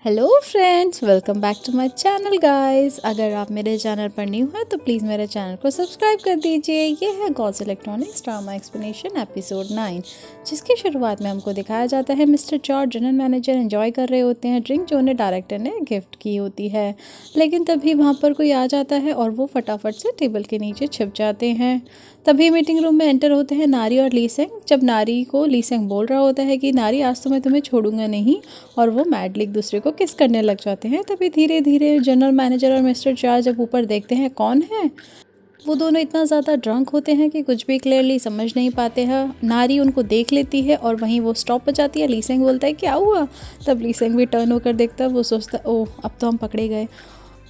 Hello friends, welcome back to my channel guys. अगर आप मेरे चैनल पर न्यू हैं तो प्लीज़ मेरे चैनल को सब्सक्राइब कर दीजिए। ये है god's electronics drama explanation episode 9, जिसकी शुरुआत में हमको दिखाया जाता है mister George general manager enjoy कर रहे होते हैं ड्रिंक जो उन्हें डायरेक्टर ने गिफ्ट की होती है। लेकिन तभी वहाँ पर कोई आ जाता है और वो फटाफट से टेबल के नीचे छिप जाते हैं। तभी मीटिंग रूम में एंटर होते हैं नारी और ली सेंग। जब नारी को ली सेंग बोल रहा होता है कि नारी आज तो मैं तुम्हें छोड़ूंगा नहीं, और वो मैडली एक दूसरे को किस करने लग जाते हैं। तभी धीरे धीरे जनरल मैनेजर और मिस्टर चार जब ऊपर देखते हैं कौन है, वो दोनों इतना ज़्यादा ड्रंक होते हैं कि कुछ भी क्लियरली समझ नहीं पाते हैं। नारी उनको देख लेती है और वहीं वो स्टॉप बजाती है। ली सेंग बोलता है क्या हुआ। तब ली सेंग भी टर्न होकर देखता है, वो सोचता ओह अब तो हम पकड़े गए।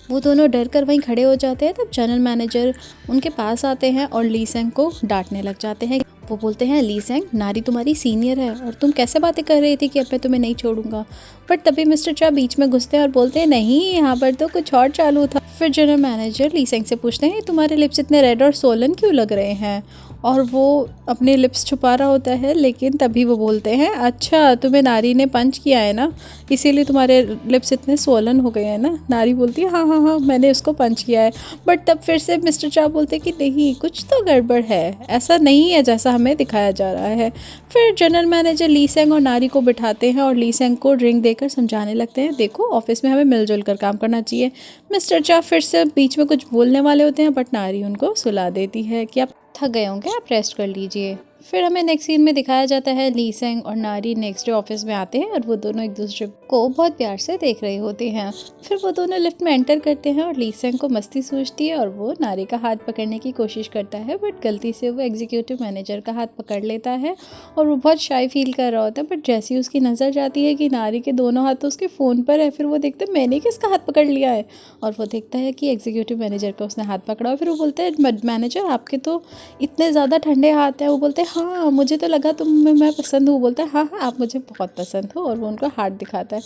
वो दोनों डर कर वहीं खड़े हो जाते हैं। तब जनरल मैनेजर उनके पास आते हैं और ली सेंग को डांटने लग जाते हैं। वो बोलते हैं ली सेंग, नारी तुम्हारी सीनियर है और तुम कैसे बातें कर रही थी कि अब मैं तुम्हें नहीं छोड़ूंगा। बट तभी मिस्टर चा बीच में घुसते हैं और बोलते हैं नहीं, यहाँ पर तो कुछ और चालू था। फिर जनरल मैनेजर ली सेंग से पूछते हैं तुम्हारे लिप्स इतने रेड और सोलन क्यों लग रहे हैं, और वो अपने लिप्स छुपा रहा होता है। लेकिन तभी वो बोलते हैं अच्छा तुम्हें नारी ने पंच किया है ना, इसीलिए तुम्हारे लिप्स इतने सोलन हो गए हैं ना। नारी बोलती है हाँ हाँ हाँ मैंने उसको पंच किया है। बट तब फिर से मिस्टर चा बोलते हैं कि नहीं, कुछ तो गड़बड़ है, ऐसा नहीं है जैसा हमें दिखाया जा रहा है। फिर जनरल मैनेजर ली सेंग और नारी को बिठाते हैं और ली सेंग को ड्रिंक देकर समझाने लगते हैं देखो ऑफिस में हमें मिलजुल कर काम करना चाहिए। मिस्टर चा फिर से बीच में कुछ बोलने वाले होते हैं बट नारी उनको सुला देती है कि आप थक गए होंगे, आप रेस्ट कर लीजिए। फिर हमें नेक्स्ट सीन में दिखाया जाता है ली सेंग और नारी नेक्स्ट डे ऑफिस में आते हैं और वो दोनों एक दूसरे को बहुत प्यार से देख रहे होते हैं। फिर वो दोनों लिफ्ट में एंटर करते हैं और ली सेंग को मस्ती सूझती है और वो नारी का हाथ पकड़ने की कोशिश करता है, बट गलती से वो एग्जीक्यूटिव मैनेजर का हाथ पकड़ लेता है और वो बहुत शाई फील कर रहा होता है। बट जैसी उसकी नज़र जाती है कि नारी के दोनों हाथ उसके फ़ोन पर है, फिर वो देखता है मैंने किसका हाथ पकड़ लिया है, और वो देखता है कि एग्जीक्यूटिव मैनेजर का उसने हाथ पकड़ा। और फिर वो बोलता है मैनेजर आपके तो इतने ज़्यादा ठंडे हाथ हैं। वो बोलते हैं हाँ मुझे तो लगा तुम्हें मैं पसंद हूँ। बोलता है हाँ हाँ आप मुझे बहुत पसंद हो, और वो उनको हाथ दिखाता है।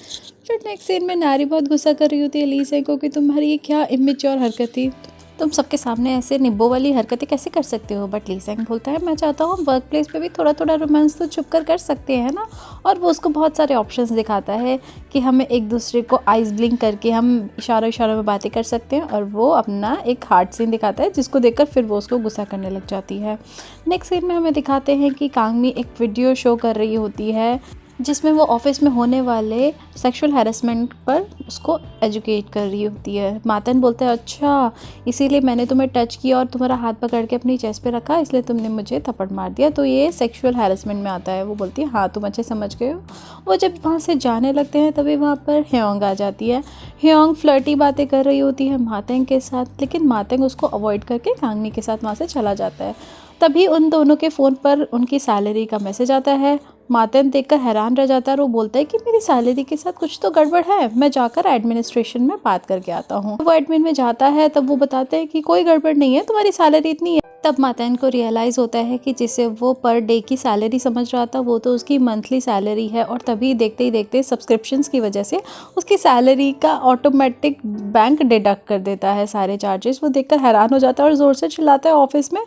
फिर नेक्स्ट सीन में नारी बहुत गुस्सा कर रही होती है ली सेंग को कि तुम्हारी ये क्या इमेच्योर हरकत थी, तुम सबके सामने ऐसे निब्बो वाली हरकतें कैसे कर सकते हो। बट ली सेंग बोलता है मैं चाहता हूँ वर्क प्लेस पे भी थोड़ा थोड़ा रोमांस तो छुप कर सकते हैं ना। और वो उसको बहुत सारे ऑप्शंस दिखाता है कि हमें एक दूसरे को आइस ब्लिंक करके हम इशारों इशारों में बातें कर सकते हैं, और वो अपना एक हार्ट सीन दिखाता है जिसको देखकर फिर वो उसको गुस्सा करने लग जाती है। नेक्स्ट सीन में हमें दिखाते हैं कि कांगमी एक वीडियो शो कर रही होती है जिसमें वो ऑफिस में होने वाले सेक्सुअल हैरेसमेंट पर उसको एजुकेट कर रही होती है। मातन बोलते हैं अच्छा इसीलिए मैंने तुम्हें टच किया और तुम्हारा हाथ पकड़ के अपनी चेस्ट पे रखा, इसलिए तुमने मुझे थप्पड़ मार दिया, तो ये सेक्सुअल हैरेसमेंट में आता है। वो बोलती है हाँ तुम अच्छे समझ गए हो। वो जब वहाँ से जाने लगते हैं तभी वहाँ पर ह्योंग आ जाती है। ह्योंग फ्लर्टी बातें कर रही होती है मातंग के साथ, लेकिन मातंग उसको अवॉइड करके कांगमी के साथ वहाँ से चला जाता है। तभी उन दोनों के फ़ोन पर उनकी सैलरी का मैसेज आता है। मातन देखकर हैरान रह जाता है और वो बोलता है कि मेरी सैलरी के साथ कुछ तो गड़बड़ है, मैं जाकर एडमिनिस्ट्रेशन में बात करके आता हूँ। वो एडमिन में जाता है तब वो बताते हैं कि कोई गड़बड़ नहीं है, तुम्हारी सैलरी इतनी है। तब मातन को रियलाइज़ होता है कि जिसे वो पर डे की सैलरी समझ रहा था वो तो उसकी मंथली सैलरी है, और तभी देखते ही देखते सब्सक्रिप्शंस की वजह से उसकी सैलरी का ऑटोमेटिक बैंक डिडक्ट कर देता है सारे चार्जेस। वो देखकर हैरान हो जाता है और ज़ोर से चिल्लाता है ऑफिस में।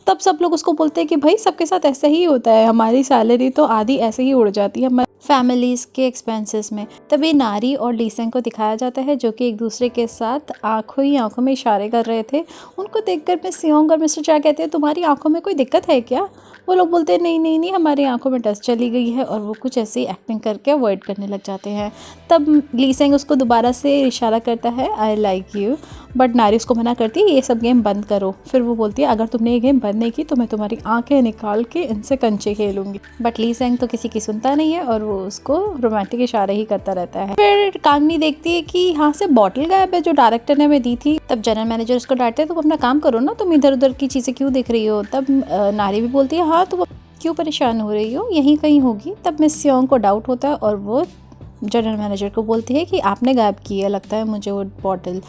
तब सब लोग उसको बोलते हैं कि भाई सबके साथ ऐसा ही होता है, हमारी सैलरी तो आधी ऐसे ही उड़ जाती है हमारे फैमिलीज़ के एक्सपेंसेस में। तभी नारी और ली सेंग को दिखाया जाता है जो कि एक दूसरे के साथ आंखों ही आंखों में इशारे कर रहे थे। उनको देखकर मिस सियोंग और मिस्टर चा कहते हैं तुम्हारी आंखों में कोई दिक्कत है क्या। वो लोग बोलते हैं नहीं नहीं नहीं हमारी आंखों में डस्ट चली गई है, और वो कुछ ऐसी एक्टिंग करके अवॉइड करने लग जाते हैं। तब ली सेंग उसको दोबारा से इशारा करता है आई लाइक यू, बट नारी उसको मना करती है ये सब गेम बंद करो। फिर वो बोलती है अगर तुमने ये गेम बंद नहीं की तो मैं तुम्हारी आंखें निकाल के इनसे कंचे खेलूंगी। बट ली सेंग तो किसी की सुनता नहीं है और वो उसको रोमांटिक इशारे ही करता रहता है। फिर कांगनी देखती है कि यहाँ से बॉटल गायब है जो डायरेक्टर ने हमें दी थी। तब जनरल मैनेजर उसको डांटते हैं तुम अपना काम करो ना, तुम इधर उधर की चीज़ें क्यों देख रही हो। तब नारी भी बोलती है हाँ तुम क्यों परेशान हो रही हो, यहीं कहीं होगी। तब मिस सियोंग को डाउट होता है और वो जनरल मैनेजर को बोलती है कि आपने गायब की है लगता है मुझे वो बॉटल।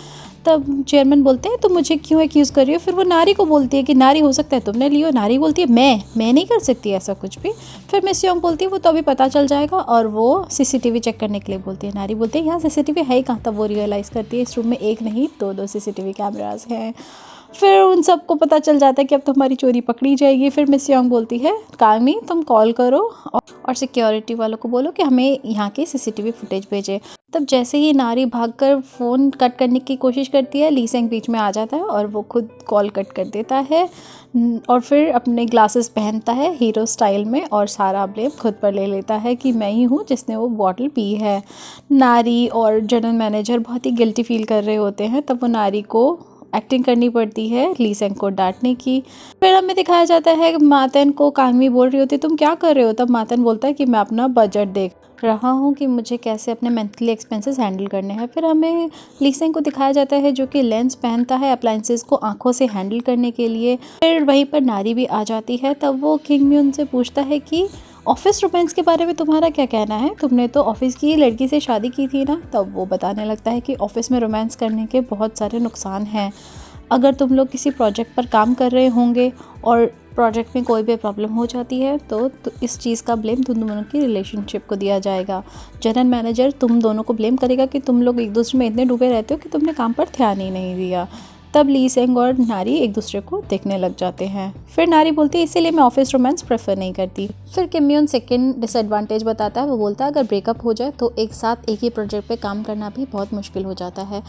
तब चेयरमैन बोलते हैं तुम मुझे क्यों एक्यूज़ कर रही हो। फिर वो नारी को बोलती है कि नारी हो सकता है तुमने ली हो। नारी बोलती है मैं नहीं कर सकती ऐसा कुछ भी। फिर मिस योंग बोलती है वो तो अभी पता चल जाएगा, और वो सीसीटीवी चेक करने के लिए बोलती है। नारी बोलती है यहाँ सीसीटीवी है ही कहाँ। तब वो रियलाइज़ करती है इस रूम में एक नहीं दो सीसीटीवी कैमराज हैं। फिर उन सबको पता चल जाता है कि अब तो हमारी चोरी पकड़ी जाएगी। फिर मिस योंग बोलती है कांगमी तुम कॉल करो और सिक्योरिटी वालों को बोलो कि हमें यहाँ की सीसीटीवी फुटेज भेजे। तब जैसे ही नारी भागकर फ़ोन कट करने की कोशिश करती है, ली सेंग बीच में आ जाता है और वो खुद कॉल कट कर देता है और फिर अपने ग्लासेस पहनता है हीरो स्टाइल में और सारा ब्लेम खुद पर ले लेता है कि मैं ही हूँ जिसने वो बॉटल पी है। नारी और जनरल मैनेजर बहुत ही गिल्टी फील कर रहे होते हैं। तब वो नारी को एक्टिंग करनी पड़ती है ली सेंग को डांटने की। फिर हमें दिखाया जाता है मातन को कांगमी बोल रही होती है तुम क्या कर रहे हो। तब मातन बोलता है कि मैं अपना बजट देख रहा हूँ कि मुझे कैसे अपने मंथली एक्सपेंसेस हैंडल करने हैं। फिर हमें ली सेंग को दिखाया जाता है जो कि लेंस पहनता है अप्लायंसेस को आंखों से हैंडल करने के लिए। फिर वहीं पर नारी भी आ जाती है। तब वो किंग म्यून से पूछता है कि ऑफिस रोमांस के बारे में तुम्हारा क्या कहना है, तुमने तो ऑफिस की लड़की से शादी की थी ना। तब वो बताने लगता है कि ऑफिस में रोमांस करने के बहुत सारे नुकसान हैं। अगर तुम लोग किसी प्रोजेक्ट पर काम कर रहे होंगे और प्रोजेक्ट में कोई भी प्रॉब्लम हो जाती है तो इस चीज़ का ब्लेम तुम दोनों की रिलेशनशिप को दिया जाएगा। जनरल मैनेजर तुम दोनों को ब्लेम करेगा कि तुम लोग एक दूसरे में इतने डूबे रहते हो कि तुमने काम पर ध्यान ही नहीं दिया। तब ली सेंग और नारी एक दूसरे को देखने लग जाते हैं। फिर नारी बोलती है इसीलिए मैं ऑफिस रोमांस प्रेफर नहीं करती। फिर किम म्यून सेकंड डिसएडवांटेज बताता है। वो बोलता है अगर ब्रेकअप हो जाए तो एक साथ एक ही प्रोजेक्ट पे काम करना भी बहुत मुश्किल हो जाता है।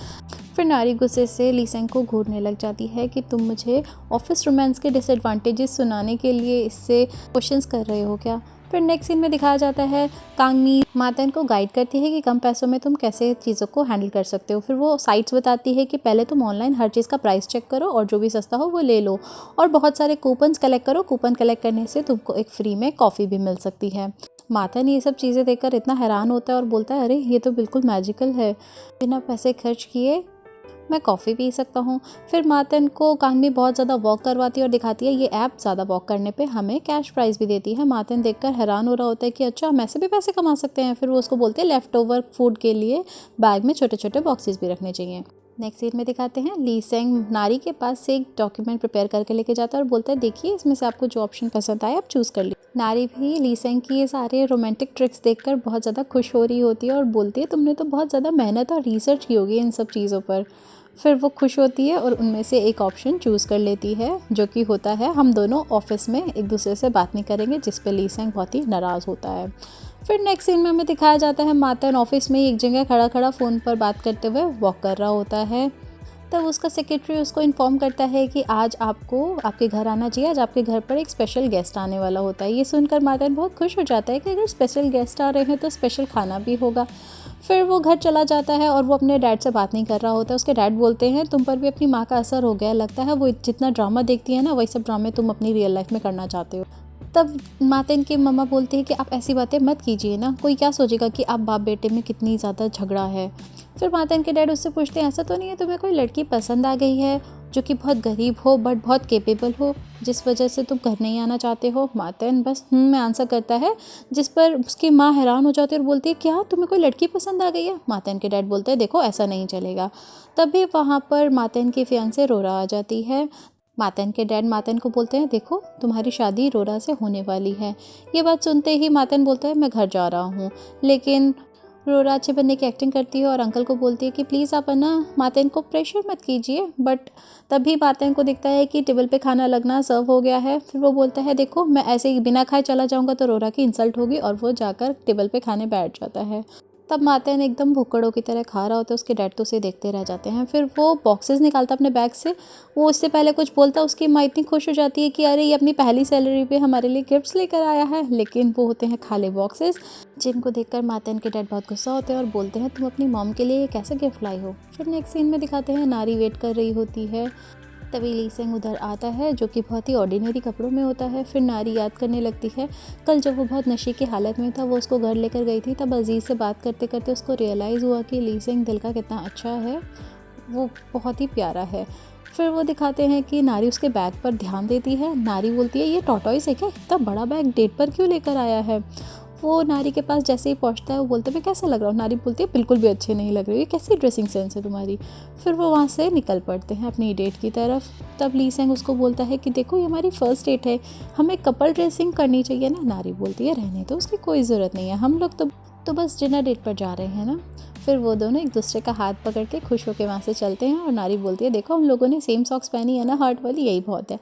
फिर नारी गुस्से से ली सेंग को घूरने लग जाती है कि तुम मुझे ऑफिस रोमांस के डिसएडवांटेजेस सुनाने के लिए इससे क्वेश्चंस कर रहे हो क्या। फिर नेक्स्ट सीन में दिखाया जाता है कांगमी मातन को गाइड करती है कि कम पैसों में तुम कैसे चीज़ों को हैंडल कर सकते हो। फिर वो साइट्स बताती है कि पहले तुम ऑनलाइन हर चीज़ का प्राइस चेक करो और जो भी सस्ता हो वो ले लो और बहुत सारे कूपन्स कलेक्ट करो। कूपन कलेक्ट करने से तुमको एक फ्री में कॉफ़ी भी मिल सकती है। मातन ये सब चीज़ें देखकर इतना हैरान होता है और बोलता है अरे ये तो बिल्कुल मैजिकल है, बिना पैसे खर्च किए मैं कॉफ़ी पी सकता हूँ। फिर मातन को कांगमी बहुत ज़्यादा वॉक करवाती है और दिखाती है ये ऐप ज़्यादा वॉक करने पे हमें कैश प्राइस भी देती है। मातन देखकर हैरान हो रहा होता है कि अच्छा हम ऐसे भी पैसे कमा सकते हैं। फिर वो उसको बोलते हैं लेफ़्ट ओवर फूड के लिए बैग में छोटे छोटे बॉक्सेस भी रखने चाहिए। नेक्स्ट सीन में दिखाते हैं ली सेंग नारी के पास से एक डॉक्यूमेंट प्रिपेयर करके लेके जाता है और बोलता है देखिए इसमें से आपको जो ऑप्शन पसंद आए आप चूज़ कर लीजिए। नारी भी ली सेंग की ये सारे रोमांटिक ट्रिक्स देखकर बहुत ज़्यादा खुश हो रही होती है और बोलती है तुमने तो बहुत ज़्यादा मेहनत और रिसर्च की होगी इन सब चीज़ों पर। फिर वो खुश होती है और उनमें से एक ऑप्शन चूज़ कर लेती है जो कि होता है हम दोनों ऑफिस में एक दूसरे से बात नहीं करेंगे, जिस पे ली सेंग बहुत ही नाराज़ होता है। फिर नेक्स्ट सीन में हमें दिखाया जाता है मातन ऑफिस में एक जगह खड़ा खड़ा फ़ोन पर बात करते हुए वॉक कर रहा होता है। तब उसका सेक्रेटरी उसको इन्फॉर्म करता है कि आज आपको आपके घर आना चाहिए, आज आपके घर पर एक स्पेशल गेस्ट आने वाला होता है। ये सुनकर मातन बहुत खुश हो जाता है कि अगर स्पेशल गेस्ट आ रहे हैं तो स्पेशल खाना भी होगा। फिर वो घर चला जाता है और वो अपने डैड से बात नहीं कर रहा होता है। उसके डैड बोलते हैं तुम पर भी अपनी माँ का असर हो गया, लगता है वो जितना ड्रामा देखती है ना वही सब ड्रामे तुम अपनी रियल लाइफ में करना चाहते हो। तब मातन की मम्मा बोलती है कि आप ऐसी बातें मत कीजिए ना, कोई क्या सोचेगा कि आप बाप बेटे में कितनी ज़्यादा झगड़ा है। फिर मातन के डैड उससे पूछते हैं ऐसा तो नहीं है तुम्हें कोई लड़की पसंद आ गई है जो कि बहुत गरीब हो बट बहुत केपेबल हो जिस वजह से तुम घर नहीं आना चाहते हो। मातन बस में आंसर करता है, जिस पर उसकी माँ हैरान हो जाती है और बोलती है क्या तुम्हें कोई लड़की पसंद आ गई है। मातन के डैड बोलते हैं देखो ऐसा नहीं चलेगा। तभी वहाँ पर मातन की फियांसे रोरा आ जाती है। मातन के डैड मातन को बोलते हैं देखो तुम्हारी शादी रोरा से होने वाली है। ये बात सुनते ही मातन बोलता है मैं घर जा रहा हूँ, लेकिन रोरा अच्छे बनने की एक्टिंग करती है और अंकल को बोलती है कि प्लीज़ आप ना मातन को प्रेशर मत कीजिए। बट तभी मातन को दिखता है कि टेबल पे खाना लगना सर्व हो गया है। फिर वो बोलता है देखो मैं ऐसे ही बिना खाए चला जाऊँगा तो रोरा की इंसल्ट होगी, और वो जाकर टेबल पे खाने बैठ जाता है। तब मातन एकदम भुक्कड़ों की तरह खा रहा होता है, उसके डैड तो उसे देखते रह जाते हैं। फिर वो बॉक्सेस निकालता अपने बैग से, वो उससे पहले कुछ बोलता, उसकी माँ इतनी खुश हो जाती है कि अरे ये अपनी पहली सैलरी पे हमारे लिए गिफ्ट्स लेकर आया है, लेकिन वो होते हैं खाली बॉक्सेस, जिनको देखकर मातन के डैड बहुत गुस्सा होते हैं और बोलते हैं तुम अपनी मॉम के लिए ये कैसे गिफ्ट लाई हो। फिर नेक्स्ट सीन में दिखाते हैं नारी वेट कर रही होती है। तभी ली सेंग उधर आता है जो कि बहुत ही ऑर्डिनरी कपड़ों में होता है। फिर नारी याद करने लगती है कल जब वो बहुत नशे की हालत में था, वो उसको घर लेकर गई थी। तब अजीज़ से बात करते करते उसको रियलाइज़ हुआ कि ली सेंग दिल का कितना अच्छा है, वो बहुत ही प्यारा है। फिर वो दिखाते हैं कि नारी उसके बैग पर ध्यान देती है। नारी बोलती है ये टॉर्टॉइस है क्या, इतना बड़ा बैग डेट पर क्यों लेकर आया है। वो नारी के पास जैसे ही पहुंचता है वो बोलते मैं कैसा लग रहा हूँ। नारी बोलती है बिल्कुल भी अच्छे नहीं लग रही, ये कैसी ड्रेसिंग सेंस है तुम्हारी। फिर वो वहाँ से निकल पड़ते हैं अपनी डेट की तरफ। तब ली सेंग उसको बोलता है कि देखो ये हमारी फर्स्ट डेट है, हमें कपल ड्रेसिंग करनी चाहिए ना। नारी बोलती है रहने तो उसकी कोई ज़रूरत नहीं है, हम लोग तो बस डिनर डेट पर जा रहे हैं ना। फिर वो दोनों एक दूसरे का हाथ पकड़ के खुश होकर वहाँ से चलते हैं और नारी बोलती है देखो हम लोगों ने सेम सॉक्स पहनी है ना, हार्ट वाली, यही बहुत है।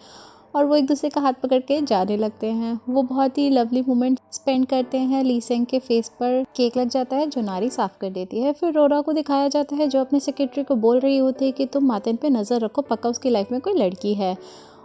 और वो एक दूसरे का हाथ पकड़ के जाने लगते हैं। वो बहुत ही लवली मोमेंट स्पेंड करते हैं। ली सेंग के फेस पर केक लग जाता है जो नारी साफ कर देती है। फिर रोरा को दिखाया जाता है जो अपने सेक्रेटरी को बोल रही होती है कि तुम मातेन पे नज़र रखो, पक्का उसकी लाइफ में कोई लड़की है।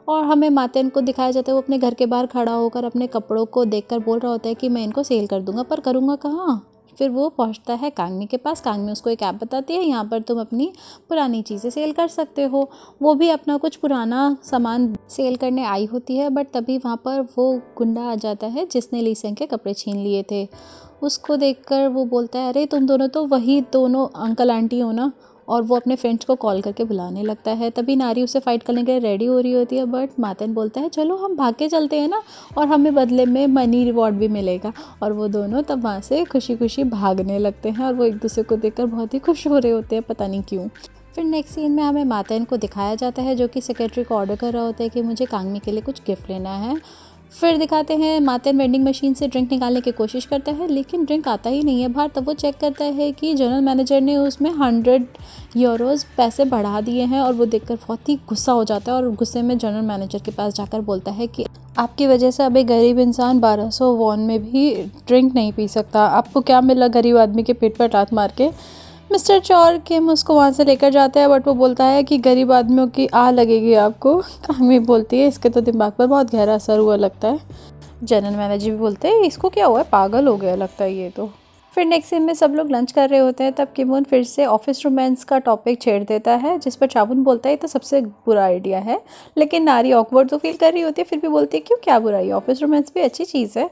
और हमें मातेन को दिखाया जाता है वो अपने घर के बाहर खड़ा होकर अपने कपड़ों को देखकर बोल रहा होता है कि मैं इनको सेल कर दूंगा, पर करूँगा कहाँ। फिर वो पहुंचता है कांगमी के पास। कांगमी उसको एक ऐप बताती है, यहाँ पर तुम अपनी पुरानी चीज़ें सेल कर सकते हो। वो भी अपना कुछ पुराना सामान सेल करने आई होती है, बट तभी वहाँ पर वो गुंडा आ जाता है जिसने ली सेंग के कपड़े छीन लिए थे। उसको देखकर वो बोलता है अरे तुम दोनों तो वही दोनों अंकल आंटी हो ना, और वो अपने फ्रेंड्स को कॉल करके बुलाने लगता है। तभी नारी उसे फाइट करने के लिए रेडी हो रही होती है, बट मातेन बोलता है चलो हम भाग के चलते हैं ना, और हमें बदले में मनी रिवॉर्ड भी मिलेगा। और वो दोनों तब वहाँ से खुशी खुशी भागने लगते हैं और वो एक दूसरे को देखकर बहुत ही खुश हो रहे होते हैं, पता नहीं क्यों। फिर नेक्स्ट सीन में हमें मातेन को दिखाया जाता है जो कि सेक्रेटरी को ऑर्डर कर रहा होता है कि मुझे कांगमी के लिए कुछ गिफ्ट लेना है। फिर दिखाते हैं मातेन वेंडिंग मशीन से ड्रिंक निकालने की कोशिश करता है, लेकिन ड्रिंक आता ही नहीं है बाहर। तब वो चेक करता है कि जनरल मैनेजर ने उसमें 100 यूरोज़ पैसे बढ़ा दिए हैं, और वो देखकर बहुत ही गुस्सा हो जाता है और गुस्से में जनरल मैनेजर के पास जाकर बोलता है कि आपकी वजह से अब एक गरीब इंसान 1200 वॉन में भी ड्रिंक नहीं पी सकता। आपको क्या मिला गरीब आदमी के पेट पर लात मार के। मिस्टर चौर किम उसको वहाँ से लेकर जाता है, बट वो बोलता है कि गरीब आदमियों की आ लगेगी आपको। कांगमी बोलती है इसके तो दिमाग पर बहुत गहरा असर हुआ लगता है। जनरल मैनेजर भी बोलते हैं इसको क्या हुआ है, पागल हो गया लगता है ये तो। फिर नेक्स्ट सीन में सब लोग लंच कर रहे होते हैं, तब किमोन फिर से ऑफिस रोमांस का टॉपिक छेड़ देता है, जिस पर चाबुन बोलता है ये तो सबसे बुरा आइडिया है। लेकिन नारी ऑकवर्ड तो फील कर रही होती है, फिर भी बोलती है क्यों, क्या बुराई, ऑफिस रोमांस भी अच्छी चीज़ है।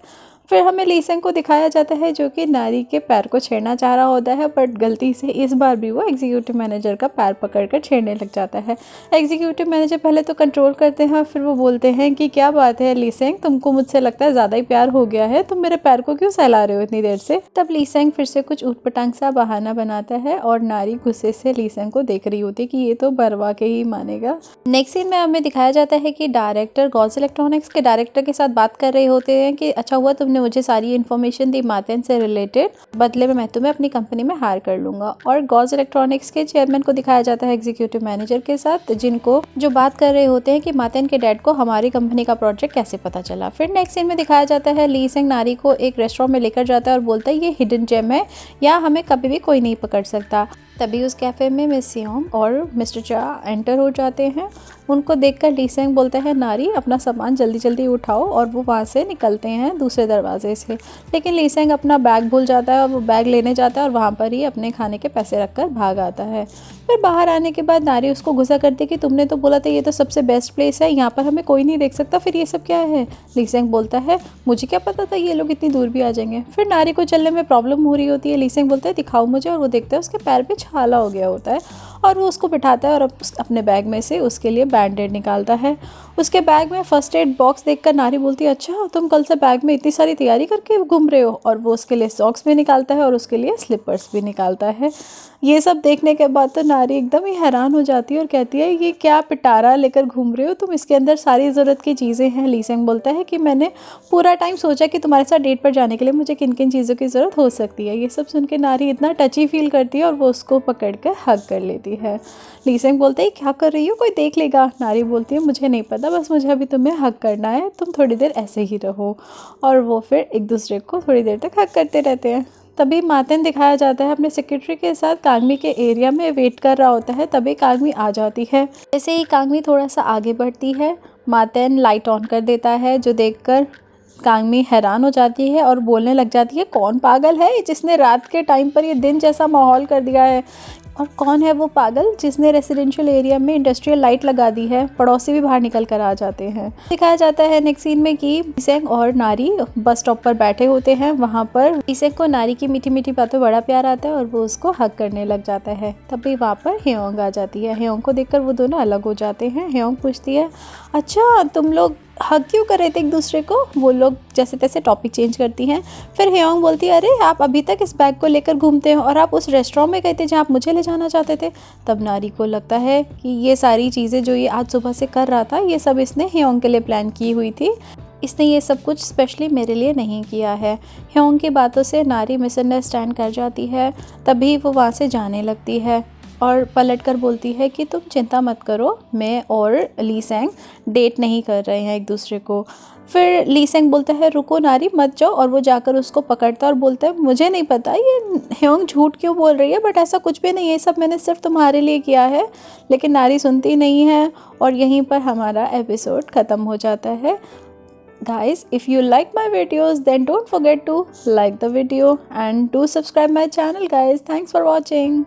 फिर हमें ली सेंग को दिखाया जाता है जो कि नारी के पैर को छेड़ना चाह रहा होता है, बट गलती से इस बार भी वो एग्जीक्यूटिव मैनेजर का पैर पकड़कर छेड़ने लग जाता है। एग्जीक्यूटिव मैनेजर पहले तो कंट्रोल करते हैं, फिर वो बोलते हैं कि क्या बात है ली सेंग, तुमको मुझसे लगता है ज़्यादा ही प्यार हो गया है, तुम मेरे पैर को क्यों सहला रहे हो इतनी देर से। तब ली सेंग फिर से कुछ ऊटपटांग सा बहाना बनाता है और नारी गुस्से से ली सेंग को देख रही होती है कि ये तो बरवा के ही मानेगा। नेक्स्ट सीन में हमें दिखाया जाता है कि डायरेक्टर गॉज इलेक्ट्रॉनिक्स के डायरेक्टर के साथ बात कर रहे होते हैं कि अच्छा हुआ तुमने मुझे सारी इन्फॉर्मेशन दी मातेन से रिलेटेड, बदले में मैं तुम्हें अपनी कंपनी में हायर कर लूंगा। और गॉज इलेक्ट्रॉनिक्स के चेयरमैन को दिखाया जाता है एग्जीक्यूटिव मैनेजर के साथ, जिनको जो बात कर रहे होते हैं कि मातेन के डैड को हमारी कंपनी का प्रोजेक्ट कैसे पता चला। फिर नेक्स्ट सीन में दिखाया जाता है ली सेंग नारी को एक रेस्टोरेंट में लेकर जाता है और बोलता है ये हिडन जेम है, या हमें कभी भी कोई नहीं पकड़ सकता। तभी उस कैफ़े में मिस योंग और मिस्टर चा एंटर हो जाते हैं। उनको देखकर ली सेंग बोलता है नारी अपना सामान जल्दी जल्दी उठाओ, और वो वहाँ से निकलते हैं दूसरे दरवाजे से। लेकिन ली सेंग अपना बैग भूल जाता है और वो बैग लेने जाता है और वहाँ पर ही अपने खाने के पैसे रखकर भाग आता है। फिर बाहर आने के बाद नारी उसको गुस्सा करती है कि तुमने तो बोला था ये तो सबसे बेस्ट प्लेस है, यहाँ पर हमें कोई नहीं देख सकता, फिर ये सब क्या है। ली सेंग बोलता है मुझे क्या पता था ये लोग इतनी दूर भी आ जाएंगे। फिर नारी को चलने में प्रॉब्लम हो रही होती है। ली सेंग बोलता है दिखाओ मुझे, और वो देखता है उसके पैर पे छाला हो गया होता है, और वो उसको बिठाता है और अपने बैग में से उसके लिए बैंडेड निकालता है। उसके बैग में फर्स्ट एड बॉक्स देखकर नारी बोलती है अच्छा तुम कल से बैग में इतनी सारी तैयारी करके घूम रहे हो। और वो उसके लिए सॉक्स भी निकालता है और उसके लिए स्लीपर्स भी निकालता है। ये सब देखने के बाद तो नारी एकदम ही हैरान हो जाती है और कहती है ये क्या पिटारा लेकर घूम रहे हो तुम, इसके अंदर सारी ज़रूरत की चीज़ें हैं। ली सेंग बोलता है कि मैंने पूरा टाइम सोचा कि तुम्हारे साथ डेट पर जाने के लिए मुझे किन किन चीज़ों की ज़रूरत हो सकती है। ये सब सुन के नारी इतना टची फील करती है और वो उसको पकड़ कर हग कर लेती है। ली सेंग बोलता है क्या कर रही हो, कोई देख लेगा। नारी बोलती है मुझे नहीं पता, बस मुझे अभी तुम्हें हग करना है, तुम थोड़ी देर ऐसे ही रहो। और वो फिर एक दूसरे को थोड़ी देर तक हग करते रहते हैं। तभी मातेन दिखाया जाता है अपने सेक्रेटरी के साथ कांगमी के एरिया में वेट कर रहा होता है। तभी कांगमी आ जाती है। जैसे ही कांगमी थोड़ा सा आगे बढ़ती है, मातेन लाइट ऑन कर देता है, जो देखकर कांगमी हैरान हो जाती है और बोलने लग जाती है कौन पागल है जिसने रात के टाइम पर ये दिन जैसा माहौल कर दिया है, और कौन है वो पागल जिसने रेसिडेंशियल एरिया में इंडस्ट्रियल लाइट लगा दी है। पड़ोसी भी बाहर निकल कर आ जाते हैं। दिखाया जाता है नेक्स्ट सीन में कि ली सेंग और नारी बस स्टॉप पर बैठे होते हैं। वहाँ पर ली सेंग को नारी की मीठी मीठी बातों बड़ा प्यार आता है और वो उसको हग करने लग जाता है। तभी वहाँ पर हेयोंग आ जाती है। हेयोंग को देखकर वो दोनों अलग हो जाते हैं। हेयोंग पूछती है अच्छा तुम लोग हग क्यों कर रहे थे एक दूसरे को। वो लोग जैसे तैसे टॉपिक चेंज करती हैं। फिर हेयोंग बोलती है अरे आप अभी तक इस बैग को लेकर घूमते हो और आप उस रेस्टोरेंट में गए थे जहाँ आप मुझे ले जाना चाहते थे। तब नारी को लगता है कि ये सारी चीज़ें जो ये आज सुबह से कर रहा था ये सब इसने हेयोंग के लिए प्लान की हुई थी। इसने ये सब कुछ स्पेशली मेरे लिए नहीं किया है। ह्योंग की बातों से नारी मिसअंडरस्टैंड कर जाती है, तभी वो वहाँ से जाने लगती है और पलट कर बोलती है कि तुम चिंता मत करो, मैं और ली सेंग डेट नहीं कर रहे हैं एक दूसरे को। फिर ली सेंग बोलता है रुको नारी मत जाओ, और वो जाकर उसको पकड़ता है और बोलता है मुझे नहीं पता ये ह्योंग झूठ क्यों बोल रही है, बट ऐसा कुछ भी नहीं है, ये सब मैंने सिर्फ तुम्हारे लिए किया है। लेकिन नारी सुनती नहीं है और यहीं पर हमारा एपिसोड ख़त्म हो जाता है। Guys, if you like my videos, then don't forget to like the video and do subscribe my channel guys. Thanks for watching.